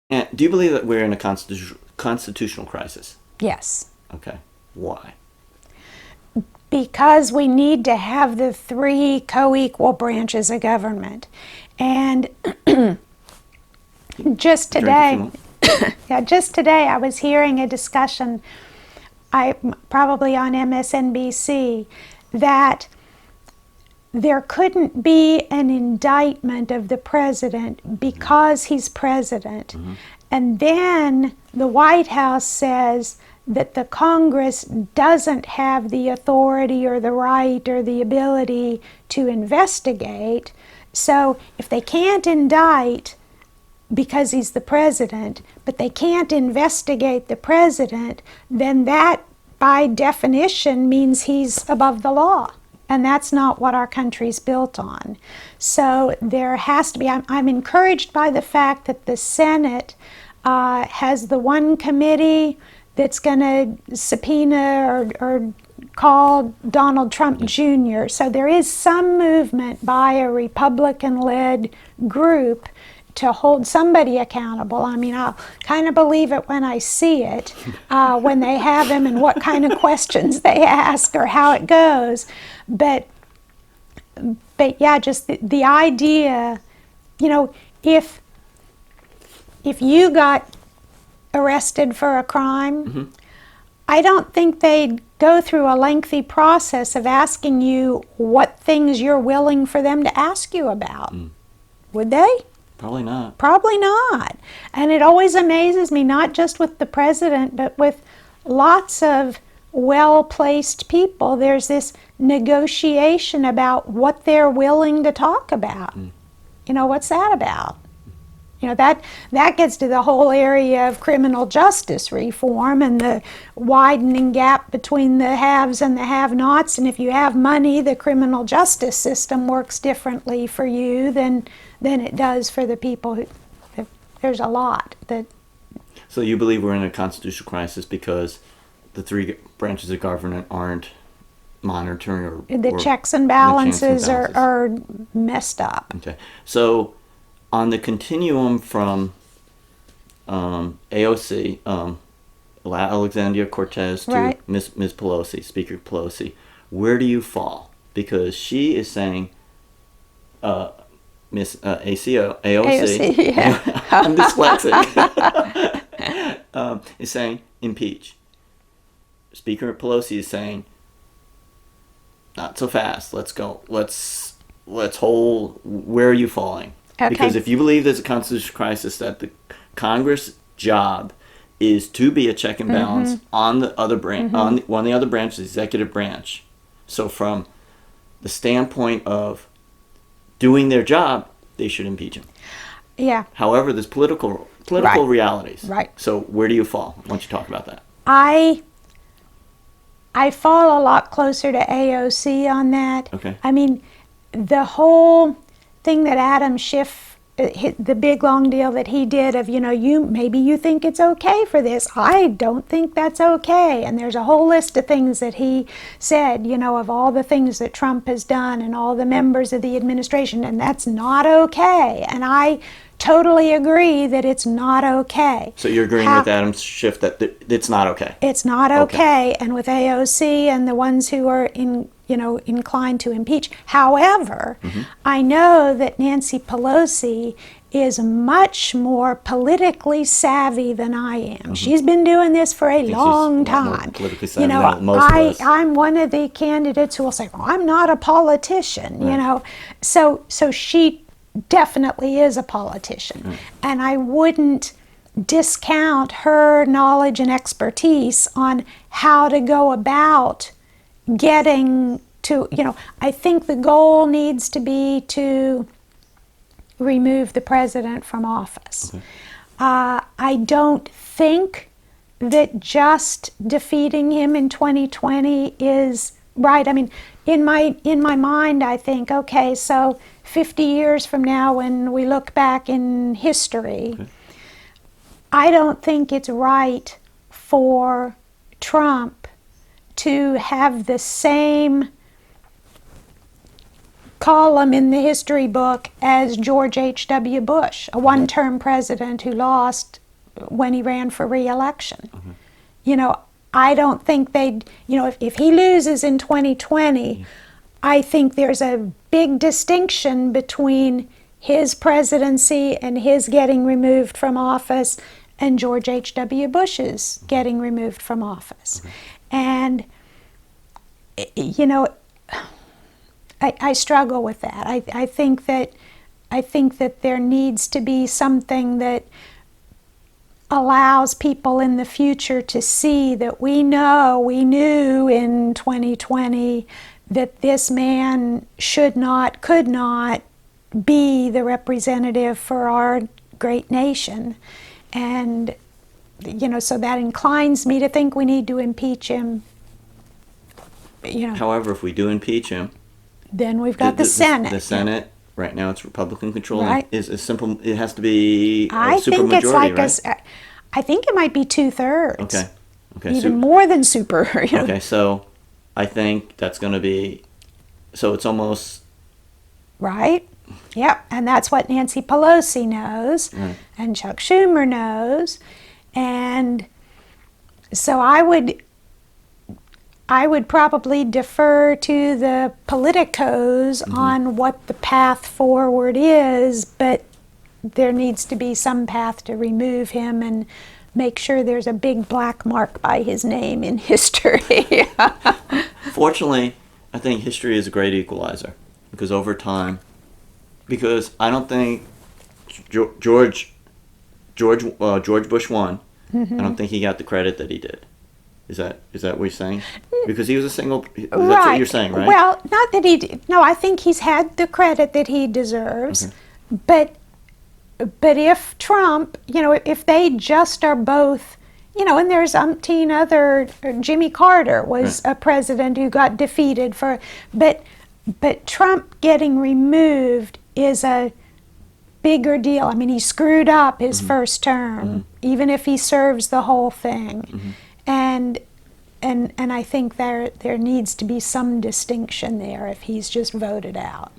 And do you believe that we're in a constitutional crisis? Yes. Okay. Why? Because we need to have the three co-equal branches of government. And just today, just today I was hearing a discussion, probably on MSNBC, that there couldn't be an indictment of the president because he's president. Mm-hmm. And then the White House says that the Congress doesn't have the authority or the right or the ability to investigate. So if they can't indict because he's the president, but they can't investigate the president, then that by definition means he's above the law. And that's not what our country's built on. So there has to be, I'm encouraged by the fact that the Senate has the one committee that's going to subpoena or call Donald Trump Jr. So there is some movement by a Republican-led group to hold somebody accountable. I mean, I'll kind of believe it when I see it, when they have him and what kind of questions they ask or how it goes. But yeah, just the idea, you know, if you got arrested for a crime, mm-hmm. I don't think they'd go through a lengthy process of asking you what things you're willing for them to ask you about. Would they? Probably not. Probably not. And it always amazes me, not just with the president, but with lots of well-placed people. There's this negotiation about what they're willing to talk about. You know, what's that about? You know, that gets to the whole area of criminal justice reform and the widening gap between the haves and the have-nots. And if you have money, the criminal justice system works differently for you than it does for the people who, there's a lot that. So you believe we're in a constitutional crisis because the three branches of government aren't monitoring or checks and balances are messed up. Okay. So on the continuum from AOC, Alexandria Cortez, to right. Ms. Pelosi, Speaker Pelosi, where do you fall? Because she is saying Miss AOC, yeah. I'm dyslexic, is saying impeach. Speaker Pelosi is saying not so fast. Let's go. Let's hold. Where are you falling? Okay. Because if you believe there's a constitutional crisis, that the Congress job is to be a check and balance mm-hmm. on the other branch, mm-hmm. on one of the other branches, the executive branch. So from the standpoint of doing their job, they should impeach him. Yeah. However, there's political right. realities. Right. So where do you fall? Why don't you talk about that? I fall a lot closer to AOC on that. Okay. I mean, the whole thing that Adam Schiff, the big long deal that he did of, you know, maybe you think it's okay for this. I don't think that's okay. And there's a whole list of things that he said, you know, of all the things that Trump has done and all the members of the administration, and that's not okay. And I totally agree that it's not okay. So you're agreeing with Adam Schiff that it's not okay? It's not okay. And with AOC and the ones who are inclined to impeach. However, mm-hmm. I know that Nancy Pelosi is much more politically savvy than I am. Mm-hmm. She's been doing this for a long time. Politically savvy than most of us. I'm one of the candidates who will say, I'm not a politician, right. You know. So she definitely is a politician. Right. And I wouldn't discount her knowledge and expertise on how to go about getting to, you know, I think the goal needs to be to remove the president from office. Okay. I don't think that just defeating him in 2020 is right. I mean, in my mind, I think, okay, so 50 years from now when we look back in history, okay. I don't think it's right for Trump to have the same column in the history book as George H.W. Bush, a one-term president who lost when he ran for re-election. You know, I don't think they'd, you know, if he loses in 2020, I think there's a big distinction between his presidency and his getting removed from office and George H.W. Bush's getting removed from office. And, you know, I struggle with that. I think that there needs to be something that allows people in the future to see that we knew in 2020 that this man could not be the representative for our great nation. And, you know, so that inclines me to think we need to impeach him. You know. However, if we do impeach him, then we've got the Senate. The Senate, right now it's Republican control, right. is a simple, it has to be a I think supermajority, it's like right? I think it might be 2/3. Okay. Even more than super. You know. Okay, so I think that's going to be, so it's almost... Right? Yep, and that's what Nancy Pelosi knows, and Chuck Schumer knows, and so I would probably defer to the politicos on what the path forward is, but there needs to be some path to remove him and make sure there's a big black mark by his name in history. Fortunately, I think history is a great equalizer, because over time, because I don't think George Bush won. I don't think he got the credit that he did. Is that what you're saying? Because he was a single. That's what you're saying, right? Well, not that he did. No, I think he's had the credit that he deserves. But if Trump, you know, if they just are both, you know, and there's umpteen other. Jimmy Carter was a president who got defeated for, but Trump getting removed is a bigger deal. I mean, he screwed up his first term, even if he serves the whole thing. And I think there needs to be some distinction there if he's just voted out.